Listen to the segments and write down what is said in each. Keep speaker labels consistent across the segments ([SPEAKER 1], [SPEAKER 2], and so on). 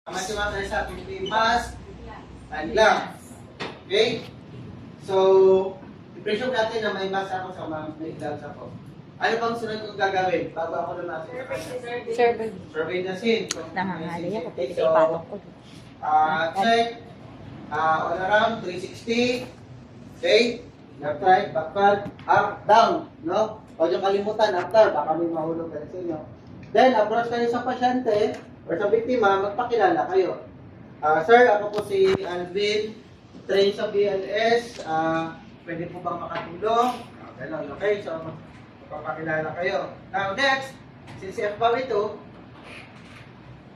[SPEAKER 1] Masih sa 50 mas and lang. Okay? So, i-presume natin na may mas ako sa mga may exams ako. Ano bang sunod kong gagawin bago ako lumapit sa kanya? Survey na sin.
[SPEAKER 2] Nangangalay ako, pwede
[SPEAKER 1] So,
[SPEAKER 2] ipatok ko.
[SPEAKER 1] check. All around, 360. Okay? Left, right, backward, up, down. No? Huwag yung kalimutan, after, baka may mahulog ka sa inyo. Then, approach kayo sa pasyente or sa biktima, magpakilala kayo. Sir, ako po si Alvin, train sa BLS. Pwede po bang makatulong? Ganun, okay? So, magpapakilala kayo. Now, next, since FBAW ito,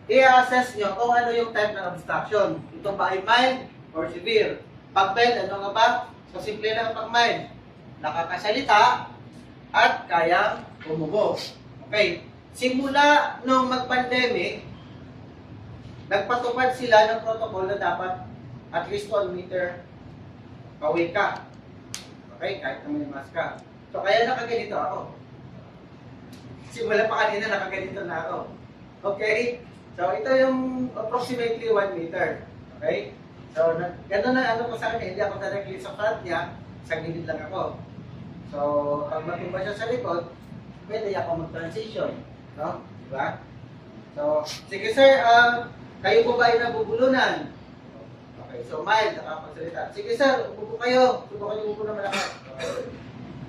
[SPEAKER 1] i-assess nyo kung ano yung type ng obstruction. Ito ba ay mild or severe? Pag mild, ano nga ba? So, simple lang pag mild. Nakakasalita at kayang umubo. Okay. Simula nung mag-pandemic, nagpatupad sila ng protocol na dapat at least 1 meter away ka. Okay? Kahit na may mask ka. So, kaya nakaganito ako. Simula pa kanina, nakaganito na ako. Okay? So, ito yung approximately 1 meter. Okay? So, gano'n na ano ko sa kanya, hindi ako directly sa front niya, sa gilid lang ako. So, pag matumba siya sa likod, pwede ako mag-transition. No? Diba? So, sige sir, kayo po ba ay nabubulunan? Okay, so mild, nakapagsalita. Sige sir, upo po kayo. Subukan niyo upo na malakas.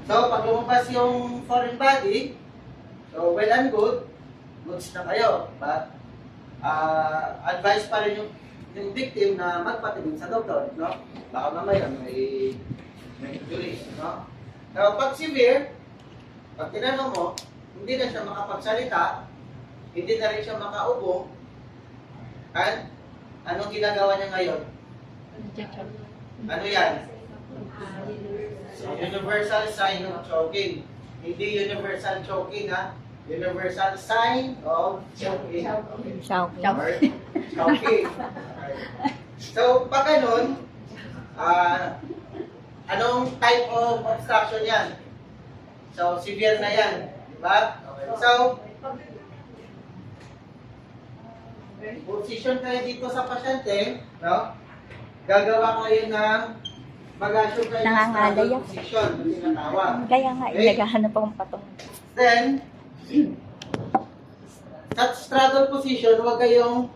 [SPEAKER 1] So, pag lumabas yung foreign body, so well and good, goods na kayo. But, advice pa rin yung victim na magpatingin sa doktor, no? Baka mamaya may injuries, no? Now, pag severe, pag tinanong mo, hindi na siya makapagsalita, hindi na rin siya makaupo, and anong ginagawa niya ngayon? Ano yan? So, universal sign of choking. Hindi universal choking, ha? Universal sign of choking. Or choking. Okay. So, pag ganun, anong type of obstruction yan? So, severe na yan. Diba? Okay. So, position kayo dito sa pasyente, no? Gagawa kayo ng mag-assume kayo ng straddle position, yung tinatawag.
[SPEAKER 2] Kaya nga,
[SPEAKER 1] Okay?
[SPEAKER 2] naghahanap akong patong.
[SPEAKER 1] Then, sa straddle position, huwag kayong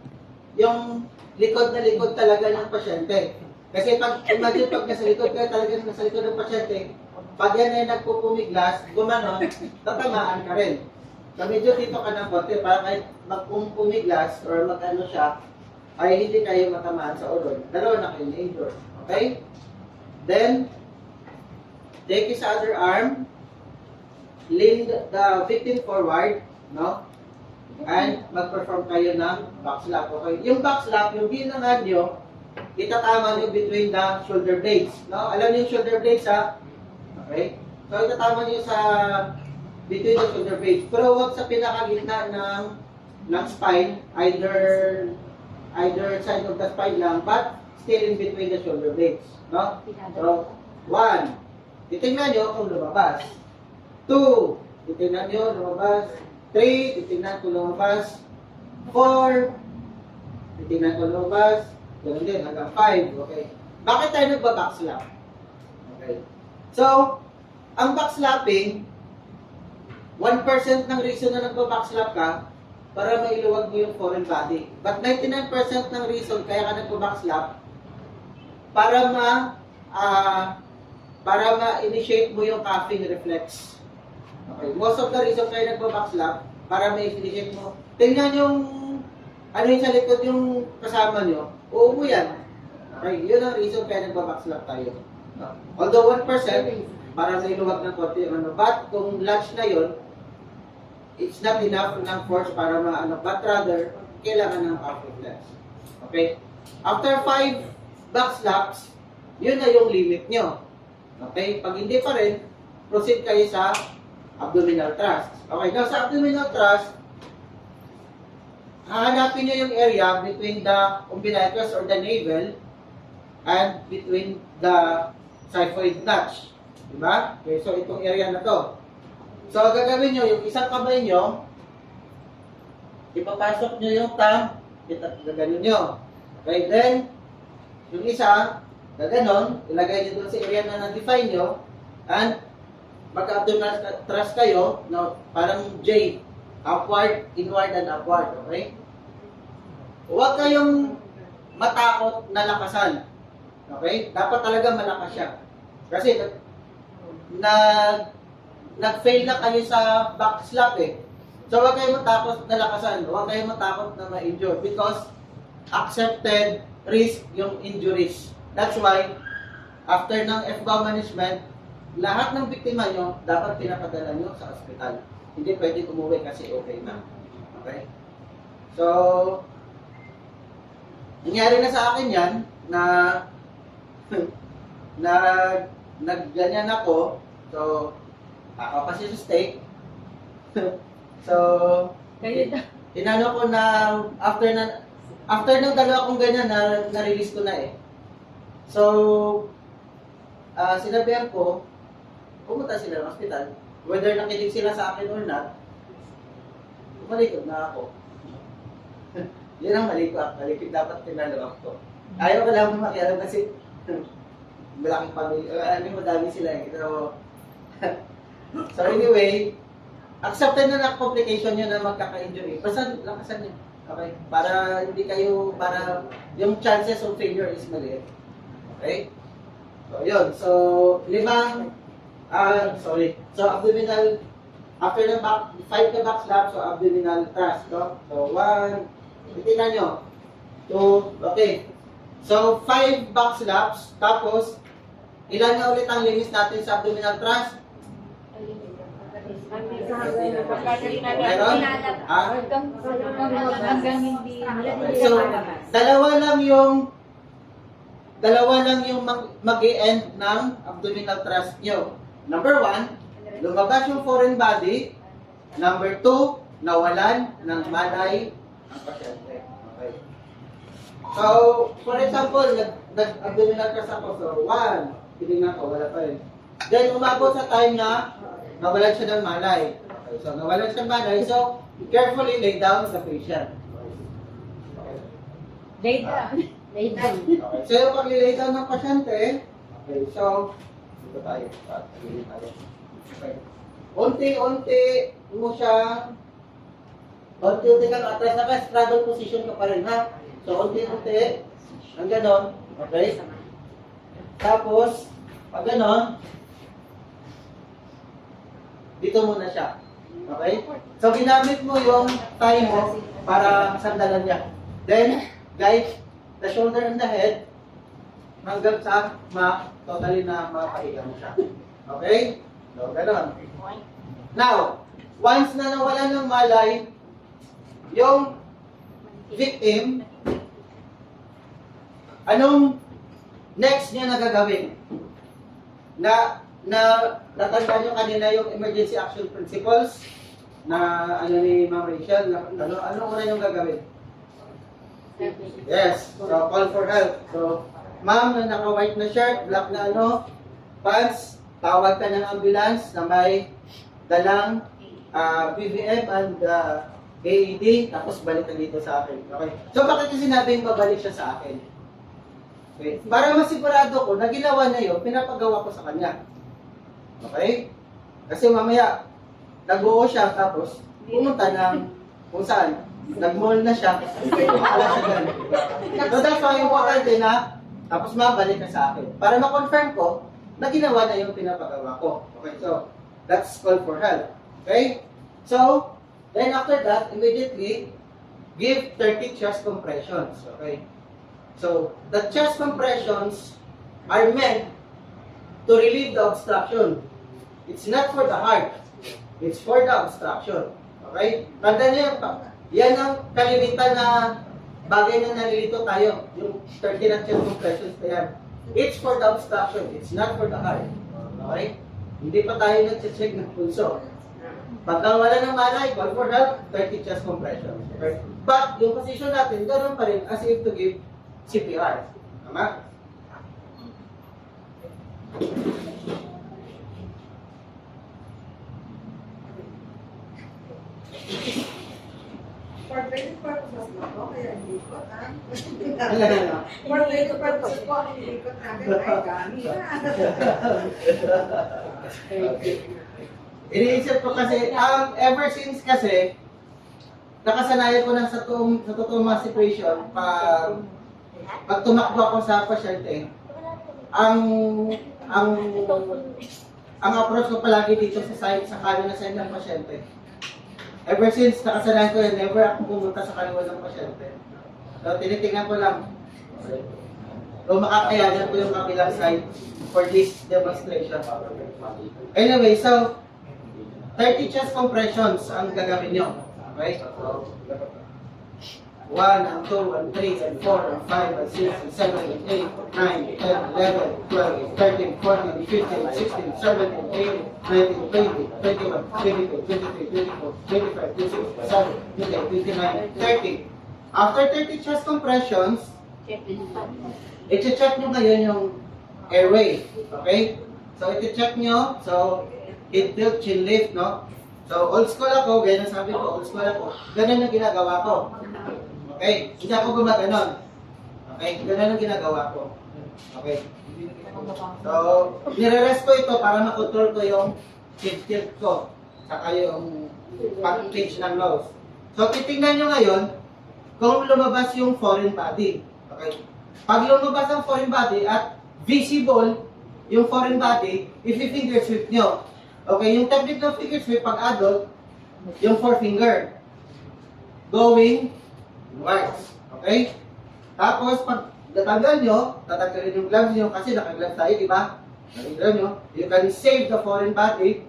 [SPEAKER 1] yung likod na likod talaga ng pasyente. Kasi pag, imagine pag nasa likod kayo, talagang nasa likod ng pasyente, pag yan ay nagpupumiglas, gumanon, tatamaan ka rin. So medyo dito ka ng konti para kahit magpumiglas or mag-ano siya, ay hindi kayo matamaan sa ulo. Dalawa na kayo na-injure. Okay? Then, take his other arm, lean the victim forward, no? And mag-perform kayo ng back slap. Okay? Yung back slap, yung bilangan nyo, itatama nyo between the shoulder blades. No? Alam niyo yung shoulder blades, ha? Okay? So, itatama nyo sa between the shoulder blades. Pero huwag sa pinakagitna ng spine, either side of the spine lang, but still in between the shoulder blades. No? So, 1. Titingnan nyo kung lumabas. 2. Titingnan nyo lumabas. 3. Titingnan kung lumabas. 4. Titingnan kung lumabas. Ganun din, hanggang 5. Okay. Bakit tayo nagba-backslap? Okay. So, ang backslapping, 1% ng reason na nagpa-backslap ka para mailuwag mo yung foreign body. But 99% ng reason kaya ka nagpa-backslap para ma-initiate mo yung cuffing reflex. Okay. Most of the reason kaya nagpa-backslap para ma-initiate mo. Tingnan yung ano yung sa likod yung kasama nyo, uumo yan. Okay. Yun ang reason kaya nagpa-backslap tayo. Although 1%, para mailuwag ng konti yung ano. But kung lunch na yun, it's not enough ng force para maano, but rather, kailangan ng cuff reflex. Okay? After 5 back slaps, yun na yung limit nyo. Okay? Pag hindi pa rin, proceed kayo sa abdominal thrust. Okay, now sa abdominal thrust, hahanapin nyo yung area between the umbilicus or the navel and between the xiphoid notch. Diba? Okay, so itong area na to. So, gagawin nyo, yung isang kamay nyo, ipapasok nyo yung thumb gaganon nyo. Okay, then, yung isa, gaganon, ilagay nyo doon sa area na na-define nyo, and magka-abdominal thrust kayo, no, parang J, upward, inward, and upward, okay? Huwag kayong matakot na lakasan, okay? Dapat talaga malakas siya. Kasi, nag-fail na kayo sa back slap eh. So, huwag kayong matakot na lakasan, huwag kayong matakot na ma-injure because accepted risk yung injuries. That's why, after ng FBAW management, lahat ng biktima nyo, dapat pinapadala nyo sa ospital. Hindi pwede umuwi kasi okay na. Okay? So, nangyari na sa akin yan, na nagganyan ako, so, ako kasi sa stake. So, inano ko na, after ng dalawa kong ganyan, na-release ko na eh. So, sinabihan ko, pumunta sila ng hospital, whether nakinig sila sa akin or not, malikod na ako. Yan ang mali ko actually, dapat pinalawak ko. Ayaw ko lang makialam kasi malaking pamilya, madami sila eh. So anyway, accepted na complication nyo na magkaka-injury. Basta lakasan nyo. Okay? Para hindi kayo, para yung chances of failure is maliit. Okay? So yun. So, So, abdominal, after the back, 5 na back slap, so abdominal thrust, no? So, 1, titignan nyo. 2, okay. So, 5 back slaps, tapos, ilan na ulit ang limits natin sa abdominal thrust? Meron?
[SPEAKER 2] Hanggang hindi.
[SPEAKER 1] So, dalawa lang yung mag-i-end ng abdominal thrust nyo. Number 1, lumabas yung foreign body. Number 2, nawalan ng malay ang pasyente. Okay. So, for example, nag-abdominal thrust ako. So, 1, tinignan ko, wala pa rin. Then, umabot sa time na nawalan siya ng malay. Okay. So, nawalan siya ng malay. So, carefully lay down the patient.
[SPEAKER 2] Lay down. Lay down.
[SPEAKER 1] Okay. So, yung pag-lay down ng pasyente, okay, so, dito tayo. Okay. Unti-unti mo siya, unti-unti kang atras na ka, straddle position ka pa rin, ha? So, unti-unti, ang ganon, okay? Tapos, pag ganon, dito muna siya. Okay? So, ginamit mo yung thigh mo para sandalan niya. Then, guide the shoulder and the head hanggang sa totally na mapahiga mo siya. Okay? So, ganon. Now, once na nawalan ng malay, yung victim, anong next niya na gagawin? Natanda nyo kanina yung emergency action principles na ni Ma'am Rachel. Anong una yung gagawin? Yes. So, call for help. So, ma'am na naka-white na shirt, black na pants, tawag ka ng ambulance na may dalang PVM and AED, tapos balik ka dito sa akin. Okay. So, bakit yung sinabing babalik siya sa akin? Okay. Para masigurado ko na ginawa na yun, pinapagawa ko sa kanya. Okay? Kasi mamaya, nag-uo siya, tapos pumunta ng kung saan. Nag-mall na siya, wala siya dyan. So that's why importante na, tapos mabalik ka sa akin. Para ma-confirm ko, na ginawa na yung pinapagawa ko. Okay, so, that's call for help. Okay? So, then after that, immediately, give 30 chest compressions. Okay? So, the chest compressions are meant to relieve the obstruction. It's not for the heart. It's for the obstruction. Okay? Tanda niyo, yan ang kalimitan na bagay na nalilito tayo. Yung 30 na chest compressions na yan. It's for the obstruction. It's not for the heart. Okay? Hindi pa tayo nag-check ng pulso. Pagka wala ng malay, call for help, 30 chest compressions. Okay? But, yung position natin, ganoon pa rin as if to give CPR. Tama?
[SPEAKER 3] For training purposes lang, no? Kaya hindi
[SPEAKER 1] Iniisip ko kasi, ever since kasi, nakasanayan ko na sa totoong mga situation, pag tumakbo ako sa pasyente, ang approach ko palagi dito sa side, sa kanan na side ng pasyente. Ever since nakasanayan ko yun, never ako pumunta sa kaliwa ng pasyente. So, tinitingnan ko lang kung makakayanan ko yung kabilang side for this demonstration. Anyway, so, 30 chest compressions ang gagawin nyo. Okay? So, 1 and 2 and 3 and 4 and 5 and 6 and 7 and 8 and 9, 10, 11, 12, 13, 14, 15, 16, 17, 18, 19, 20, 21, 22, 23, 24, 25, 26, 27, 28, 29, 30. After 30 chest compressions, i-check nyo ngayon yung airway. Okay? So, i-check nyo. So, head tilt, chin lift, no? So, old school ako, ganyan sabi ko, old school ako. Ganun yung ginagawa ko. Okay? Hindi ako gumaganon. Okay? Ganun yung ginagawa ko. Okay? So, nire-rest ko ito para makontrol ko yung head tilt ko. Saka yung pag-pitch ng nose. So, titingnan nyo ngayon kung lumabas yung foreign body. Okay? Pag lumabas ang foreign body at visible yung foreign body, i-finger sweep nyo. Okay, yung technique ng finger sweep pag adult, yung forefinger. Going inwards. Okay? Tapos, pag natanggal nyo, tatanggalin yung gloves nyo kasi naka-gloves tayo, di ba? Natanggal nyo, you can save the foreign body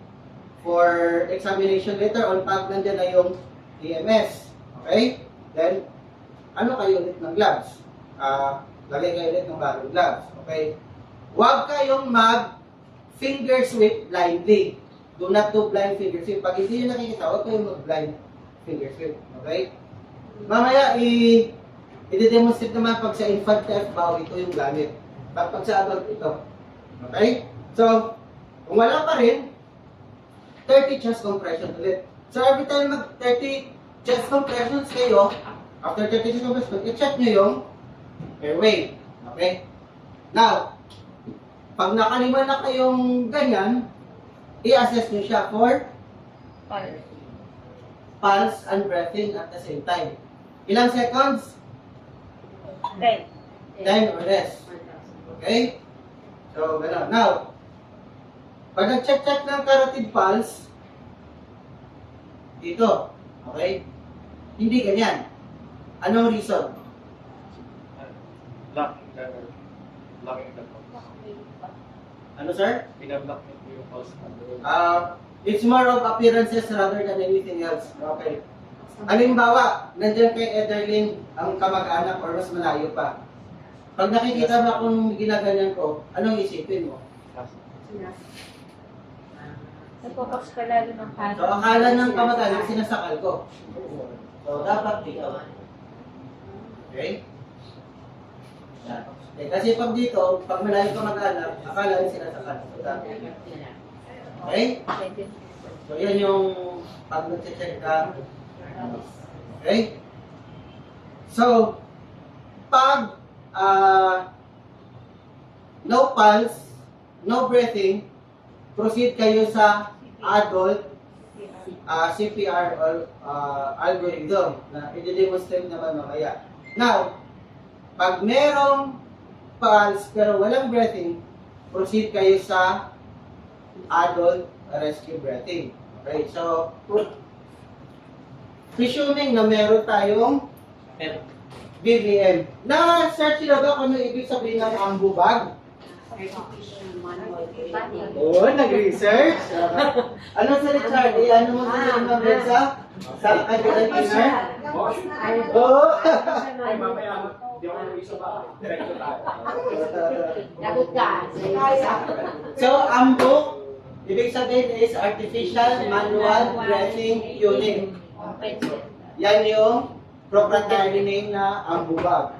[SPEAKER 1] for examination later on pag nandyan na yung EMS. Okay? Then, ano kayo ulit ng gloves? Lagay kayo ulit ng bagong gloves. Okay? Huwag kayong mag-finger sweep blindly. Do not do blind finger sweep. Pag hindi nyo nakikita, huwag kayong mag-blind finger sweep. Okay? Mamaya, i-demonstrate naman pag sa infant F bow, ito yung gamit. Pag sa adult, ito. Okay? So, kung wala pa rin, 30 chest compression ulit. So, every time mag-30 chest compressions kayo, after 30 chest compressions, i-check nyo yung airway. Okay? Now, pag nakalima na kayong ganyan, i-assess nyo siya for pulse and breathing at the same time. Ilang seconds? 10 or less. Okay? So, gano'n. Now, pag nag-check ng carotid pulse, dito. Okay? Hindi ganyan. Anong reason?
[SPEAKER 3] Lock the
[SPEAKER 1] Ano, sir?
[SPEAKER 3] pinablock niyo po yung pulse.
[SPEAKER 1] It's more of appearances rather than anything else. Okay. Halimbawa, nandiyan kay Ederlyn ang kamag-anak or mas malayo pa. Pag nakikita mo akong ginaganyan ko, anong isipin mo?
[SPEAKER 2] Nagpapax ka lalo ng kanan.
[SPEAKER 1] So, akala ng kamag-anak, sinasakal ko. So, dapat dito. Okay? Yan. Eh, kasi pag dito, pag malayo kamag-anak, akala yung sinasakal. So, dapat. Okay? So, yan yung pag nag-check ka. Okay? So, pag no pulse, no breathing, proceed kayo sa adult CPR or algorithm na i-demonstrate naman mamaya. Now, pag merong pulse pero walang breathing, proceed kayo sa adult rescue breathing. Okay, so, presuming na meron tayong BVM. Na-search nyo ba kung ano ibig sabihin ng ambubag? Oo, nag-research. Ano sa Richard? Ano mo sa number sa kabilang inner? Oo.
[SPEAKER 3] Ay, mamaya, di ako isa ba? Diretso tayo.
[SPEAKER 2] Lagot ka.
[SPEAKER 1] So, ambug, ibig sabihin is artificial manual breathing unit. Yan yung proprietary name na ambubag.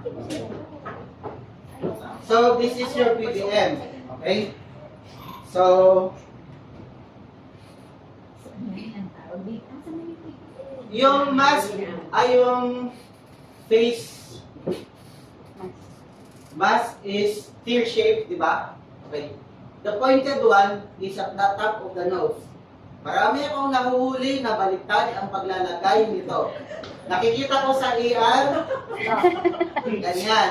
[SPEAKER 1] So, this is your PVM. Okay? So, yung mask ay yung face mask is tear-shaped, di ba? Okay. The pointed one is at the top of the nose. Marami akong nahuhuli na baliktad ang paglalagay nito. Nakikita ko sa ER, ganyan.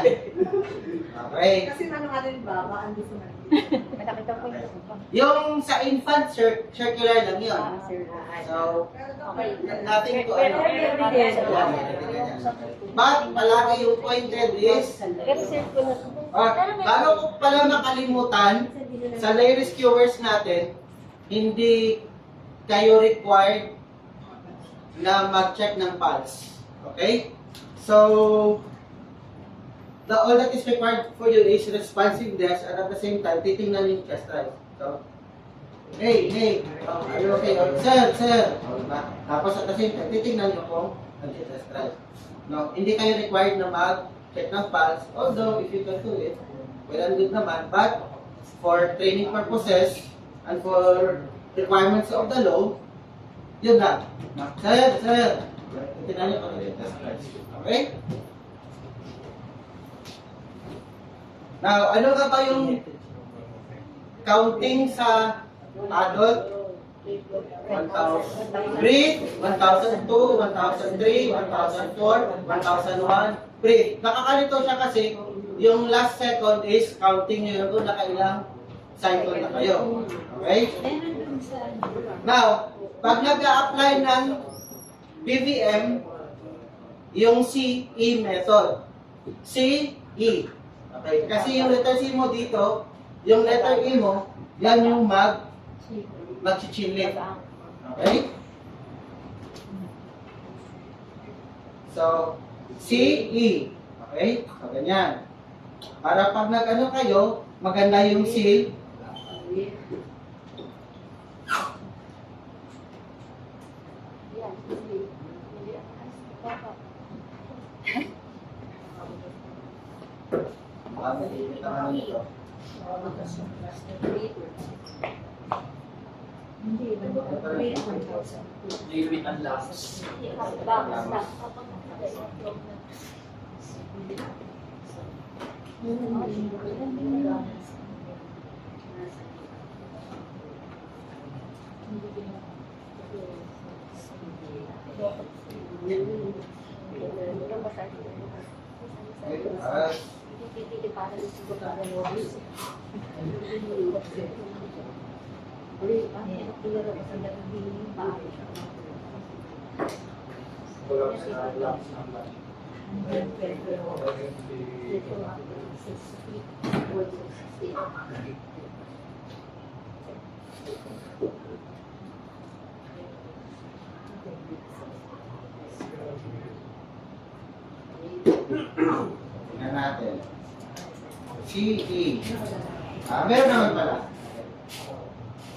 [SPEAKER 1] Okay.
[SPEAKER 4] Kasi ano nga rin baba, ando sa mga.
[SPEAKER 2] Nakita ko yun.
[SPEAKER 1] Yung sa infant, circular lang yun. So,
[SPEAKER 2] Okay.
[SPEAKER 1] nothing to ano. But palagi yung pointed is, bago ko pala makalimutan, sa lay rescuers natin, hindi kayo required na mag-check ng pulse. Okay? So, all that is required for you is responsiveness and at the same time, titingnan yung chest rise. So, hey, are you okay? Oh, sir. Oh, diba? Tapos at the same time, titingnan nyo kung nag-chest rise. No, hindi kayo required na mag-check ng pulse, although if you can do it, well and good naman, but for training purposes and for requirements of the law, yun lang. Sir, titingnan nyo kung nag-chest rise. Okay? Now, ano nga ba yung counting sa adult? 1,000. Breathe. 1,002, 1,003, 1,004, 1,001. Breathe. Nakakalito siya kasi yung last second is counting nyo kung nakailang cycle na kayo. Okay? Now, pag nag-a-apply ng BVM, yung CE method. CE. Okay? Kasi yung letter C mo dito, yung letter E mo, yan yung mag-chichilip. Okay? So, CE. Okay? So, ganyan. Para pag nag-ano kayo, maganda yung C.
[SPEAKER 3] Limit ang lungs. Kulang sa lungs naman.
[SPEAKER 1] Tingnan natin. CE. Meron naman pala.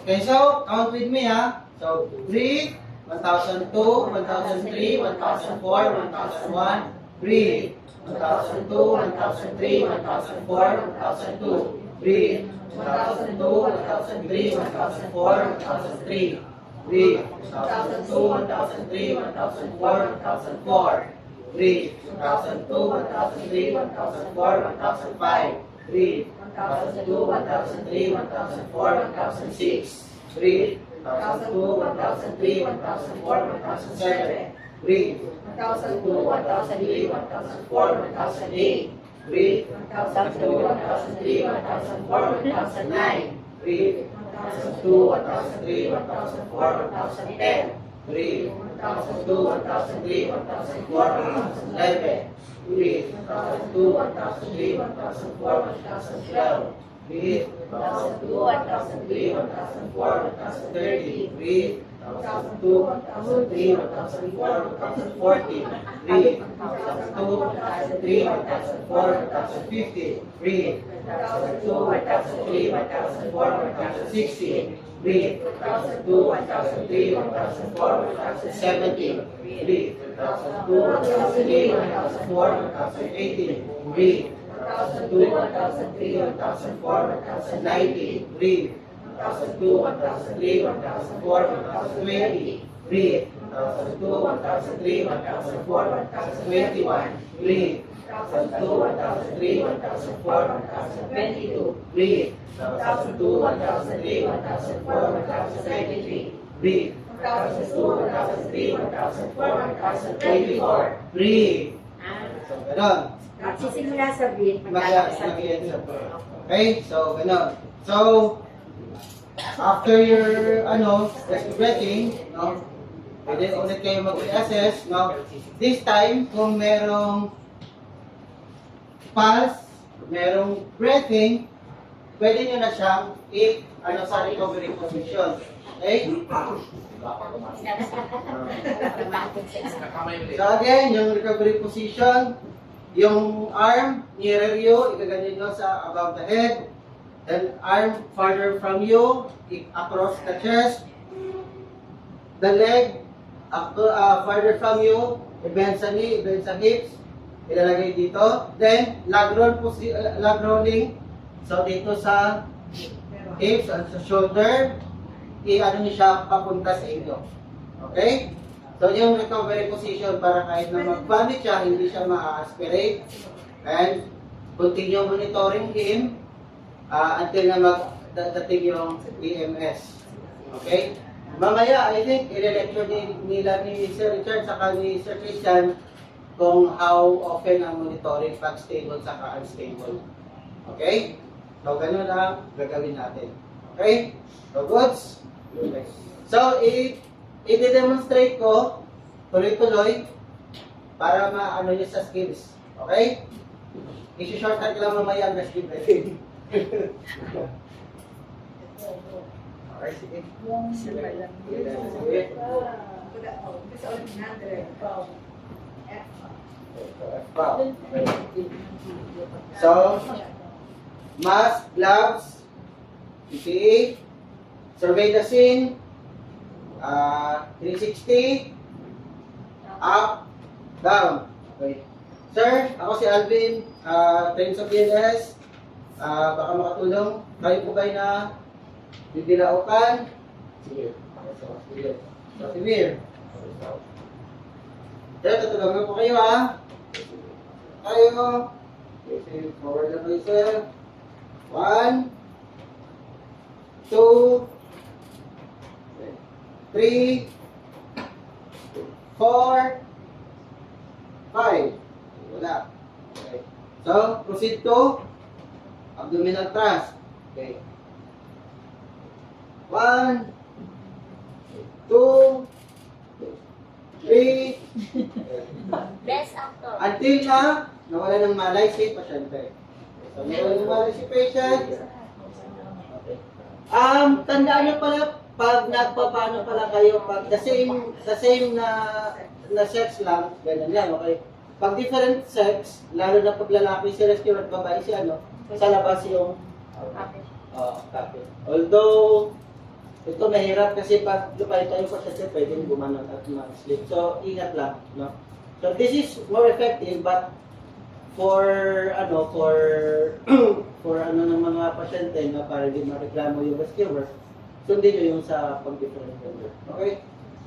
[SPEAKER 1] Okay, so, count with me ha. So, breathe. 1,002, 1,003, 1,004, 1,001. Breathe. 1,002, 1,003, 1,004, 1,002. Breathe. 1,002, 1,003, 1,004, 1,003. Breathe. 1,002, 1,003, 1,004, 1,004. Breathe. 1,002, 1,003, 1,004, 1,005. Breathe. 1,002, 1,003, 1,004, 1,006. Breathe. 1,002, 1,003, 1,004, 1,007. Breathe. 1,002, 1,003, 1,004, 1,008. Breathe. 1,002, 1,003, 1,004, 1,009. Breathe. 1,002, 1,003, 1,004, 1,010. Breathe. 1,002, 1,003, 1,004, 1,011. Breathe. 1,002, 1,003, 1,004, 1,012. Breathe. 1,002, 1,003, 1,004, 1,030. Breathe. 1,002, 1,003, 1,004, 1,040. Breathe. 1,002, 1,003, 1,004, 1,050. Breathe. 1,002, 1,003, 1,004, 1,060. Breathe. 1,002, 1,003, 1,004, 1,070. Breathe. 1,002, 1,003, 1,004, 1,018. Breathe. 1,002, 1,003, 1,004, 1,090. Breathe. 1,002, 1,003, 1,004, 1,020. Breathe. 1,002, 1,003, 1,004, 1,021. Breathe. 1,002, 1002, 1003, 1004, 1022. Breathe. 1002, 1003, 1004, 1023. Breathe. 1002, 1003, 1004, 1024. Breathe. So, ganon.
[SPEAKER 2] Magsisimula sa beat,
[SPEAKER 1] Mag-end sa birth. Okay? So, ganon. So, after your, breathing, no? Pwede ulit kayo mag-reassess, no? This time, kung merong pulse, merong breathing, pwede nyo na siyang sa recovery position. Okay? So again, yung recovery position, yung arm, nearer you, igaganyan nyo sa above the head. Then arm farther from you, across the chest. The leg, farther from you, i-bend sa knee, i-bend sa hips. Ilalagay dito. Then, lag rolling. So, dito sa hips at sa shoulder, i-ano niyo siya papunta sa inyo. Okay? So, yung recovery position para kahit na mag-vomit siya, hindi siya ma-aspirate. And, continue monitoring him until na magdating yung EMS. Okay? Mamaya, I think, i-lecture nila ni Sir Richard saka ni Sir Christian kung how often ang monitoring pag stable saka unstable. Okay? So, ganun ang gagawin natin. Okay? So, goods? So, i-demonstrate ko tuloy-tuloy para maano nyo sa skills. Okay? I-shortcut ko lang mamaya ang rest breathing. Okay, sige. So, mask, gloves, PPE, survey the scene, 360, up, down. Okay. Sir, ako si Alvin, trained sa PNS, baka makatulong. Kayo po kayo na bibilaukan? Sige. So, Simir. Sir, tutulungan po kayo ha. Tayo. Okay, forward na kayo sir. 1, 2, 3, 4, 5. Wala. Okay. So, proceed to abdominal thrust. Okay. 1, 2, 3,
[SPEAKER 2] Best actor.
[SPEAKER 1] until na nawala ng malay si pasyente. So, nawala ng malay si patient. Okay. Tandaan nyo pala, pag nagpapano pala kayo, pag the same na sex lang, ganyan lang, okay? Pag different sex, lalo na pag lalaki si rescuer at babae si sa labas yung kapit. Although, ito mahirap kasi pag lupay tayo pa siya, pwedeng gumanon at mag-slip. So, ingat lang, no? So, this is more effective, but for ng mga pasyente na para hindi mareklamo yung rescuer, sundin nyo yung sa pag-different gender. Okay?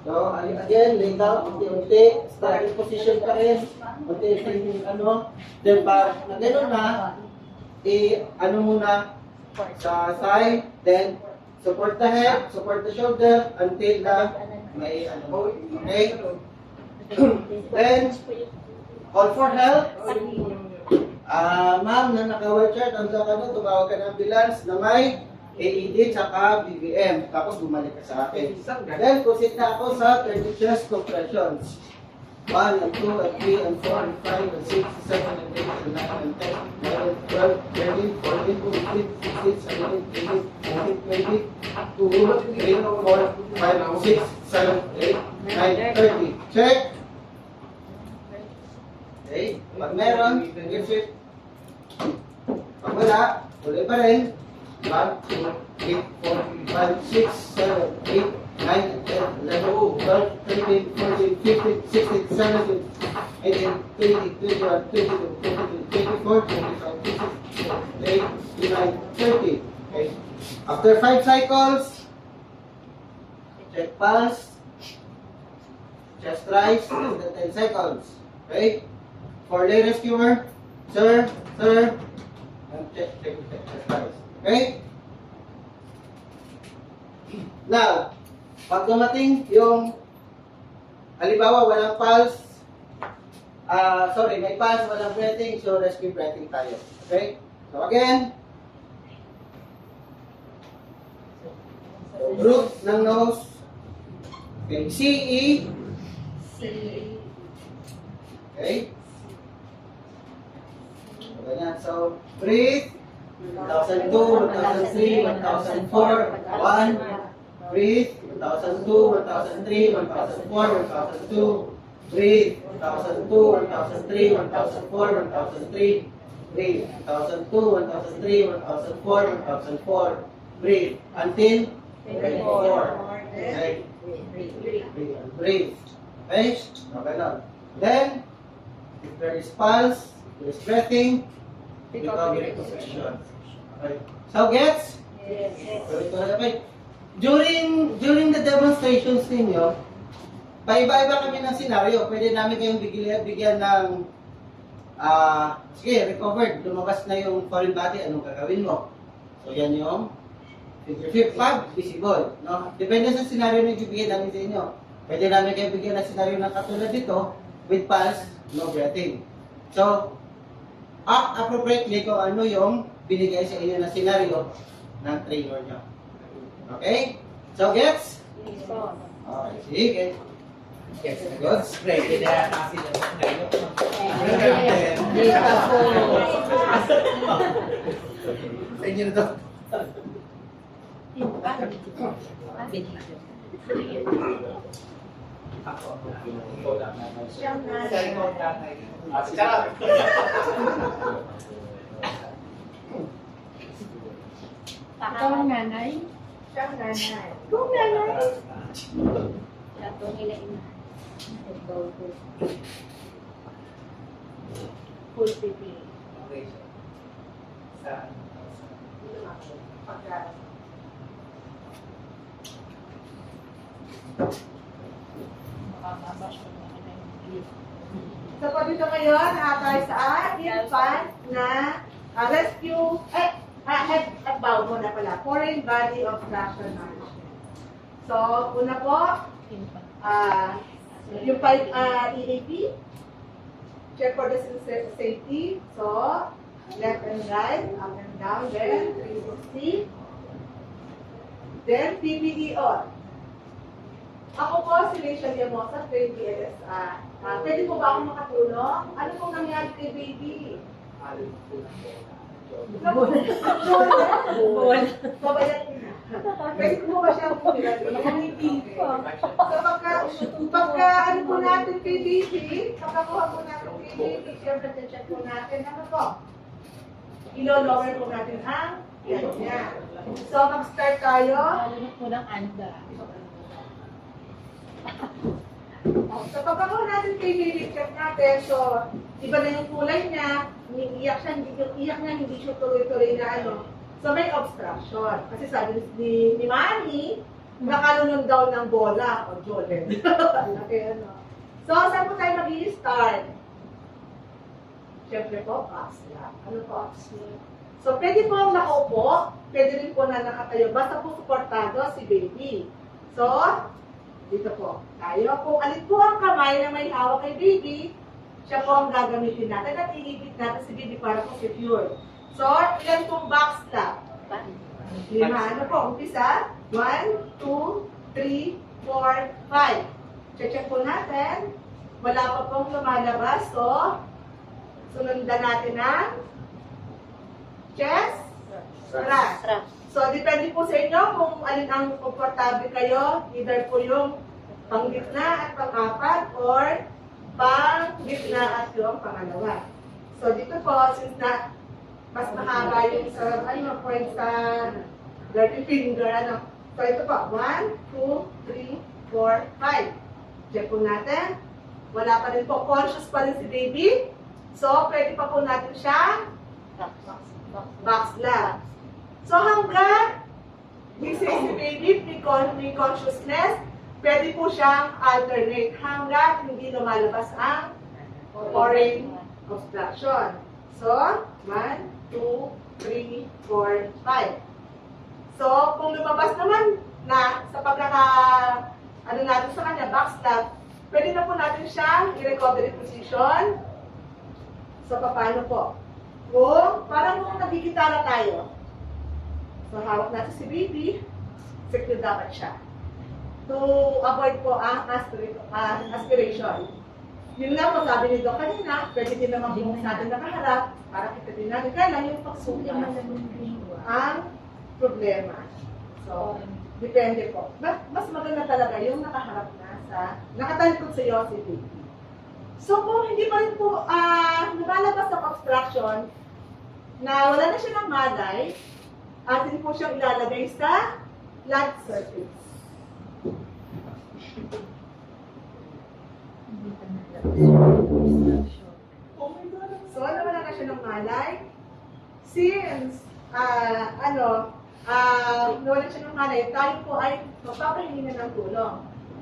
[SPEAKER 1] So, again, lay down, unti-unti, starting position pa rin, unti-unti then pag na gano'n na, muna sa side, then support the head, support the shoulder, until na may okay? Then, call for help. Ma'am, na naka-white shirt, tumawag ka ng ambulance na may AED tsaka BBM. Tapos bumalik ka sa akin. Then, proceed na ako sa 30 chest compressions. 1 and 2 and 3 and 4 and 5 and 6 and 7 and 8 and 9 and 10 11, 12, 13, 14, 15, 16, 17, 18, 19, 20, 2, 3, 4, 5, 6, 7, 8, 9, 30. Check! Okay, pag meron, give it. Pag wala, tuloy pa rin. 1, 2, 3, 4, 5, 6, 7, 8, 9, 10, 11, 12, 13, 14, 15, 16, 17, 18, 20, 21, 22, 23, 24, 25, 26, 28, 29, 30. Okay. After 5 cycles, check pulse, chest rise, 10 seconds. Okay. For lay rescuer, Sir, check. Okay? Now, pag dumating yung, halimbawa, walang pulse, may pulse, walang breathing, so rescue breathing tayo. Okay? So again, root ng nose. Okay, CE. Okay? So, ganyan. So, breathe. 1,002, 1,003, 1,004, 1. Breathe. 1,002, 1,003, 1,004, 1,002. Breathe. 1,002, 1,003, 1,004, 1,003. Breathe. 1,002, 1,003, 1,004, 1,004. Breathe. Until 24. Okay? Breathe. Okay? Okay na. Then, if there is pulse, there is breathing, recovery position. Okay. So, gets? Okay. During the demonstrations ninyo, paiba-iba kami ng scenario. Pwede namin kayong bigyan ng sige, recovered. Lumabas na yung foreign body, anong gagawin mo? So, yan yung figure 5, visible. No? Depende sa scenario na ibibigay namin sa inyo. Pwede namin kayo bigyan ng scenario na katulad dito, with pulse, no breathing. So, act appropriately kung ano yung binigay sa inyo na scenario ng trainer nyo. Okay? So, gets? Okay, sige. Gets na good. Ready na kasi na tayo. Sa inyo na to.
[SPEAKER 4] Ikaw ang nanay? Siya ang nanay. Ikaw ang nanay?
[SPEAKER 2] Ito nila ina.
[SPEAKER 4] Full PP. So, pag dito ngayon, tayo sa infant na rescue, head bow muna pala, foreign body obstruction management. So, una po, yung EAP, check for the safety. So, left and right, up and down, then 360. Then, PPE on. Ako po, si Rachel Yamosa, trained PLSR. Pwede po ba ako makatulong? Ano pong nangyari kay baby? Babayat na. Pwede po ba siya pumilag? So, pagka ano po natin kay baby, pagkakuha po natin kay baby, siyempre check po natin, ano po? Ilo-lower po natin ang yan niya. So, mag-start tayo.
[SPEAKER 2] Lalunok mo ng anda.
[SPEAKER 4] So, pagkakaroon natin kay baby, check natin. So, iba na yung kulay niya, iiyak niya, hindi siya tuloy-tuloy na ano. So, may obstruction. Kasi sabi ni Manny, nakalunod daw ng bola o jolen. Okay, ano. So, saan po tayo mag-i-start? Siyempre po, box-lap. Ano po? So, pwede po nakaupo, pwede rin po na nakatayo. Basta po suportado si baby. So, dito po tayo. Kung alin po ang kamay na may hawak kay baby, siya po ang gagamitin natin at iibig natin si baby para po secure. So, ilan pong box lap? 5. Ano po? Umpisa? 1, 2, 3, 4, 5. Check po natin. Wala pa pong lumalabas. So, sunundan natin ang chest, thrust. So, depende po sa inyo kung alin ang komportable kayo. Either po yung pang-gitna at pang-apat or pang-gitna at yung pangalawa. So, dito po, since na mas mahaba yung sa, point sa dirty finger, ano. So, ito po, 1, 2, 3, 4, 5. Check po natin. Wala pa rin po. Conscious pa rin si baby. So, pwede pa po natin siya box lap. So, hanggang gising si baby, may consciousness, pwede po siyang alternate hanggang hindi lumalabas ang foreign obstruction. So, 1, 2, 3, 4, 5. So, kung lumabas naman na sa ano natin sa kanya, backslap, pwede na po natin siyang i-recovery position. So, paano po? Kung parang kung nagkikitara tayo, so hawak natin si baby, secure dapat siya. To avoid po ang aspiration. Yun nga po, sabi ni Doc kanina, pwede din naman po natin nakaharap para kita din natin. Kaya lang yung pagsukas ang problema. So, depende po. Mas maganda talaga yung nakaharap na sa, nakatalikod sa iyo si baby. So, kung hindi pa rin po lumalabas ng obstruction, na wala na siya ng malay, atin po siyang ilalagay sa flat surface. So, wala na siya ng malay. Since, nawala siya ng malay, tayo po ay magpapahingi na ng tulong.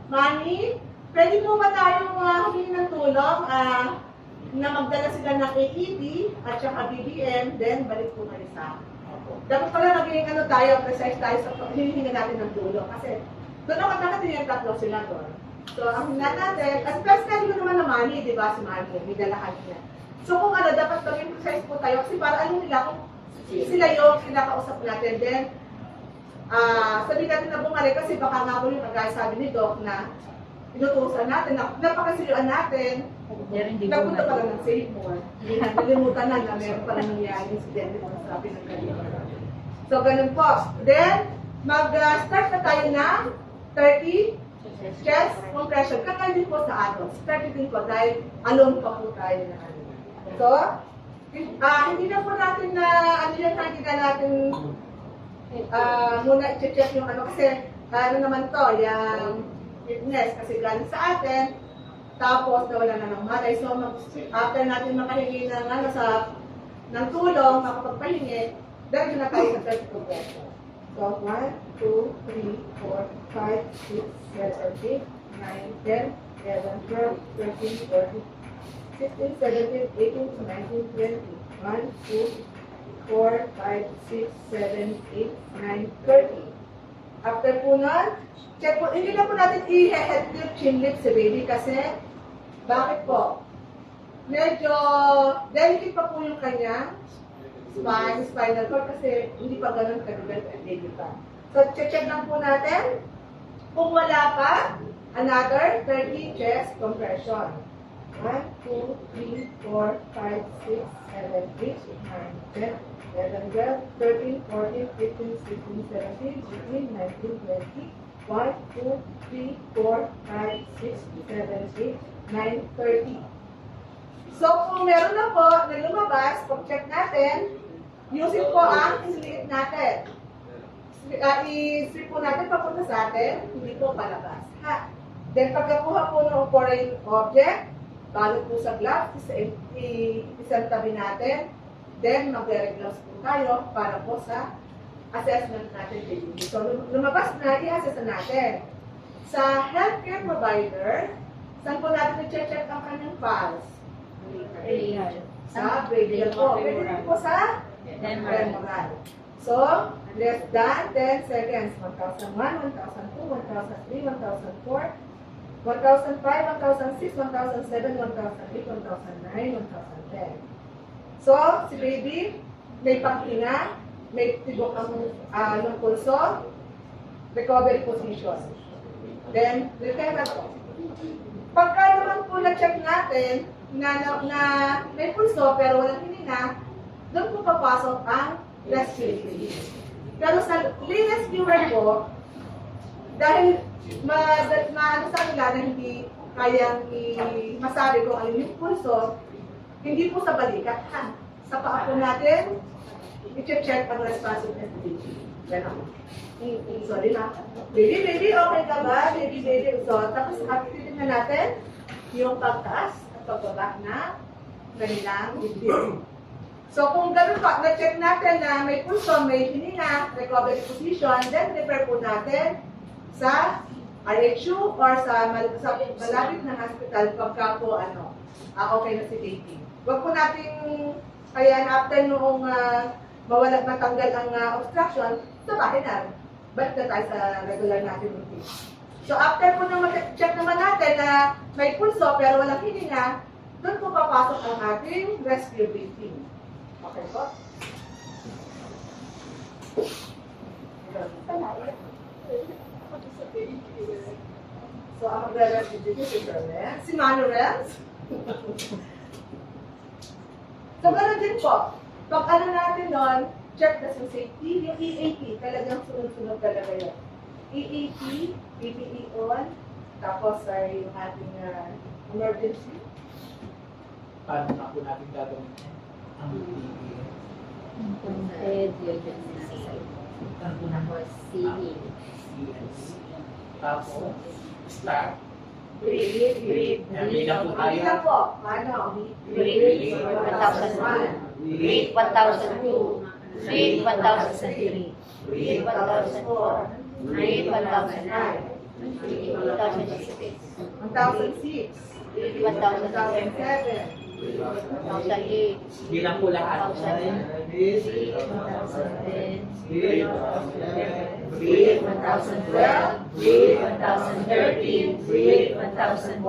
[SPEAKER 4] Mami, pwede po ba tayong humingi ng tulong na magdala sila ng AED at saka BBM, then balik po kayo sa akin. Dapat pala maging precise tayo sa hinihinga natin ng tulong. Kasi doon ako nakatingin tatlo sila doon. So, ang hina natin, at plus kasi naman na Manny, di ba si Manny, may dalahan niya. So, kung dapat maging precise po tayo, kasi para alam nila kung sila yung kinakausap natin. Then, sabi natin na bumalik kasi baka nga po yung kagaya sabi ni Doc na inutusan natin, napakasilian natin, napunta pala ng safe more. Nalimutan na meron pala nangyayari incident na sabi ng kanina. So, ganun po. Then, mag-start na tayo ng 30 chest compression. Kaya din po sa adults. 30 din po dahil alone pa po tayo na ano. So, hindi na po natin na, hindi na natin muna i-check yung ano kasi naman to, yung fitness kasi galing sa atin, tapos nawala na ng malay. So, after natin makahingi ng tulong, makapagpahingi, dahil na tayo sa 30 compression. So, 1, 2, 3, 4, 5, 6, 7, 8, 9, 10, 11, 12, 13, 14, 16, 17, 18, 19, 20, 1, 2, 4, 5, 6, 7, 8, 9, 30. After po nun, check po, hindi na po natin i-head lift, chin lift si baby kasi, bakit po? Medyo delicate pa po yung kanyang spinal cord kasi hindi pa ganun ka-develop and baby pa. So, check lang po natin. Kung wala pa, another 30 chest compression. 1, 2, 3, 4, 5, 6, 7, 8, 9, 10, 11, 12, 13, 14, 15, 16, 17, 18, 19, 20, 1, 2, 3, 4, 5, 6, 7, 8, 9, 30. So, kung meron na po na lumabas, pag-check natin, using po ang isiliit natin. I-strip po natin papunta sa atin, hindi po palabas. Then, pagkakuha po ng foreign object, balot po sa gloves, isang tabi natin, then magre-gloves po tayo para po sa assessment natin. So, lumabas na, i-assess natin. Sa healthcare provider, saan po natin i-check ang kanyang files? Sa radial po. Pwede din po sa femoral. So, less than 10 seconds. 1001, 1002, 1003, 1004, 1005, 1006, 1007, 1008, 1009, 1010. So, si baby, may paghinga, may tibok ang pulso, recovery position. Then, referral po. Pagka naman po na-check natin na may pulso pero walang hininga, doon po papasok ang rescue. Pero sa latest viewer po, dahil maano sa kanila na hindi kayang masabi kung ano yung pulso, hindi po sa balikat, sa paa po natin, i-check ang responsiveness ng baby. Ganon. Sorry na. Baby, okay ka ba? Baby. So, tapos activity na natin yung pagtaas at pagbaba na kanilang dibdib. So, kung gano'n pa, na-check natin na may pulso, may hininga, recovery position, then refer po natin sa RHU or sa malapit na hospital pagka po, okay na si baby. Huwag po nating Kaya after noong matanggal ang obstruction, sa bahay na. Balik na tayo sa regular natin routine. So after po na mag-check naman natin na may pulso pero walang hininga, doon po papasok ang ating rescue breathing. Okay po? So, ang magre-rescue breathing si Renz. Si Manu Renz. So, gano'n din po. Pag ano natin doon, check na sa safety. Yung EAP, talagang sunod-sunod talaga yun. EAP, PPE on, tapos ay yung ating emergency.
[SPEAKER 3] Paano na po natin gagawin yan? Ang PPE.
[SPEAKER 2] Tapos singing.
[SPEAKER 3] Tapos, start.
[SPEAKER 2] Breathe.
[SPEAKER 3] Hindi na po
[SPEAKER 4] Hindi na
[SPEAKER 3] tayo.
[SPEAKER 4] po. Ano?
[SPEAKER 2] Breathe 1,001. Breathe 1,002. Breathe 1,003. Breathe 1,004. Breathe 1,009. Breathe 1,006.
[SPEAKER 4] 1,006.
[SPEAKER 2] Breathe 1,007. 1,008.
[SPEAKER 3] Hindi lang po lahat.
[SPEAKER 2] 1,009. Breathe 1,010. Breathe 1,012. Breathe 1,013. Breathe 1,014.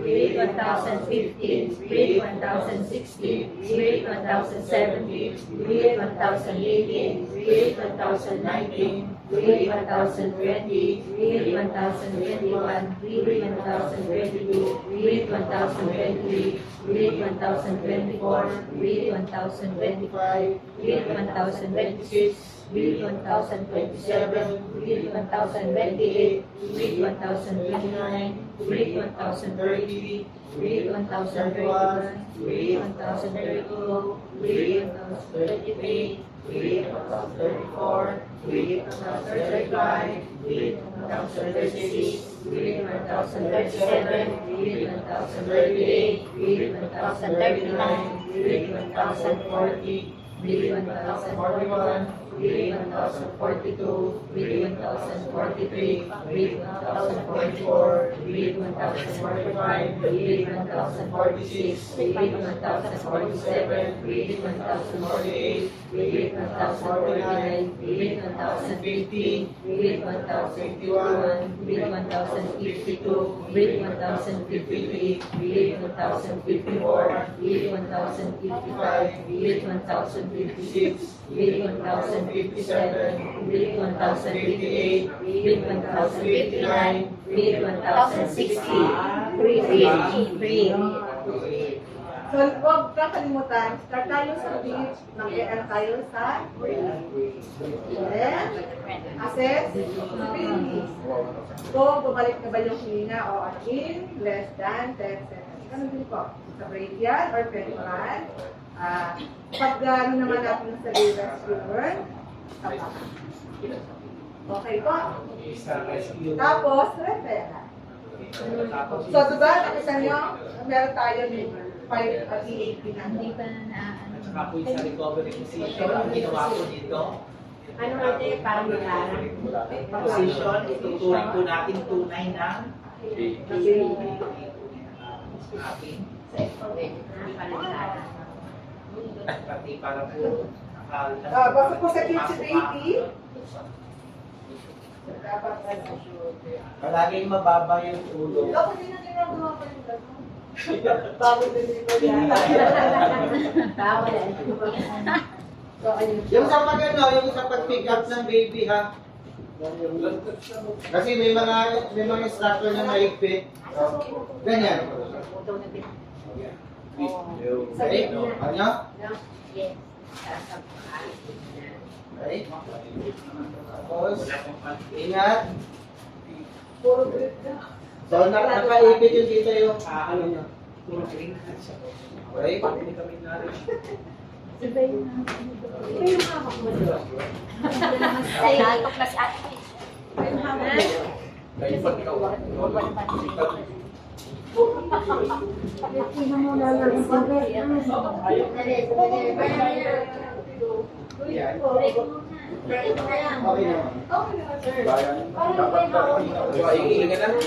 [SPEAKER 2] Breathe 1,015. Breathe 1,016. Breathe 1,017. Breathe 1,018. Breathe 1,019. Breathe 1,020. Breathe 1,021. Breathe 1,022. Breathe 1,023. Breathe 1,024. Breathe 1,025. Breathe 1,026. Breathe 1,027. Breathe 1,028. Breathe 1,029. Breathe 1,030. Breathe 1,031. Breathe 1,032. Breathe 1,033. Breathe 1,034. Breathe 1,035. Breathe 1,036. Breathe 1,037. Breathe 1,038. Breathe 1,039. Breathe 1,040. Breathe 1,041. Breathe 1,042. Breathe 1,043. Breathe 1,044. Breathe 1,045. Breathe 1,046. Breathe 1,047. Breathe 1,048. Breathe 1,049. Breathe 1,050. Breathe 1,051. Breathe 1,052. Breathe 1,053. Breathe 1,054. Breathe 1,055. Breathe 1,056. Breathe 1,057. Breathe 1,058. Breathe 1,059. Breathe 1,060. Breathe.
[SPEAKER 4] So, huwag kakalimutan. Start tayo sa beach. Mag-e-air tayo sa breathe. Then, assess breathing. Kung bumalik na ba yung hininga o in less than 10 seconds. Ganun din po. Sa breathe yan or pwede naman. Pag gano'n naman natin sa rescue burn, okay po. Tapos, referral. So, diba, nakita nyo, meron tayo ng 5 EAP na.
[SPEAKER 2] Hindi pa na
[SPEAKER 3] At saka po yung sa recovery position, ang ginawa ko dito,
[SPEAKER 2] ano natin, parang nilalang.
[SPEAKER 3] position, ituturing po natin tunay ng ating pati para po
[SPEAKER 4] Basta po sa kitchen baby. Dapat
[SPEAKER 1] Palaging mababa yung ulo.
[SPEAKER 4] dapat din na ginagawa pa yung gano'n. Bago din dito yan. So, ayun.
[SPEAKER 1] Yung sa pag ano, yung sa pag-pick up ng baby ha. Kasi may mga instructor na mahigpit. Ganyan. Okay? Ano?
[SPEAKER 2] Yes.
[SPEAKER 1] Okay? Tapos, ingat.
[SPEAKER 4] Puro grip na.
[SPEAKER 1] So, nakaipit yung dito yung ano nyo.
[SPEAKER 3] puro green.
[SPEAKER 1] Okay?
[SPEAKER 3] Hindi kami na-reach.
[SPEAKER 2] Iba yung hawak mo doon. Natok na si ate.
[SPEAKER 4] Iba yung hawak mo.
[SPEAKER 3] Dahil pag ikaw,
[SPEAKER 1] Yan.
[SPEAKER 2] Break muna. Break muna.
[SPEAKER 1] Okay naman.
[SPEAKER 4] Okay naman, sir.
[SPEAKER 5] Bayan,
[SPEAKER 4] Parang
[SPEAKER 5] dapat
[SPEAKER 4] iba yung hawak mo.
[SPEAKER 5] dapat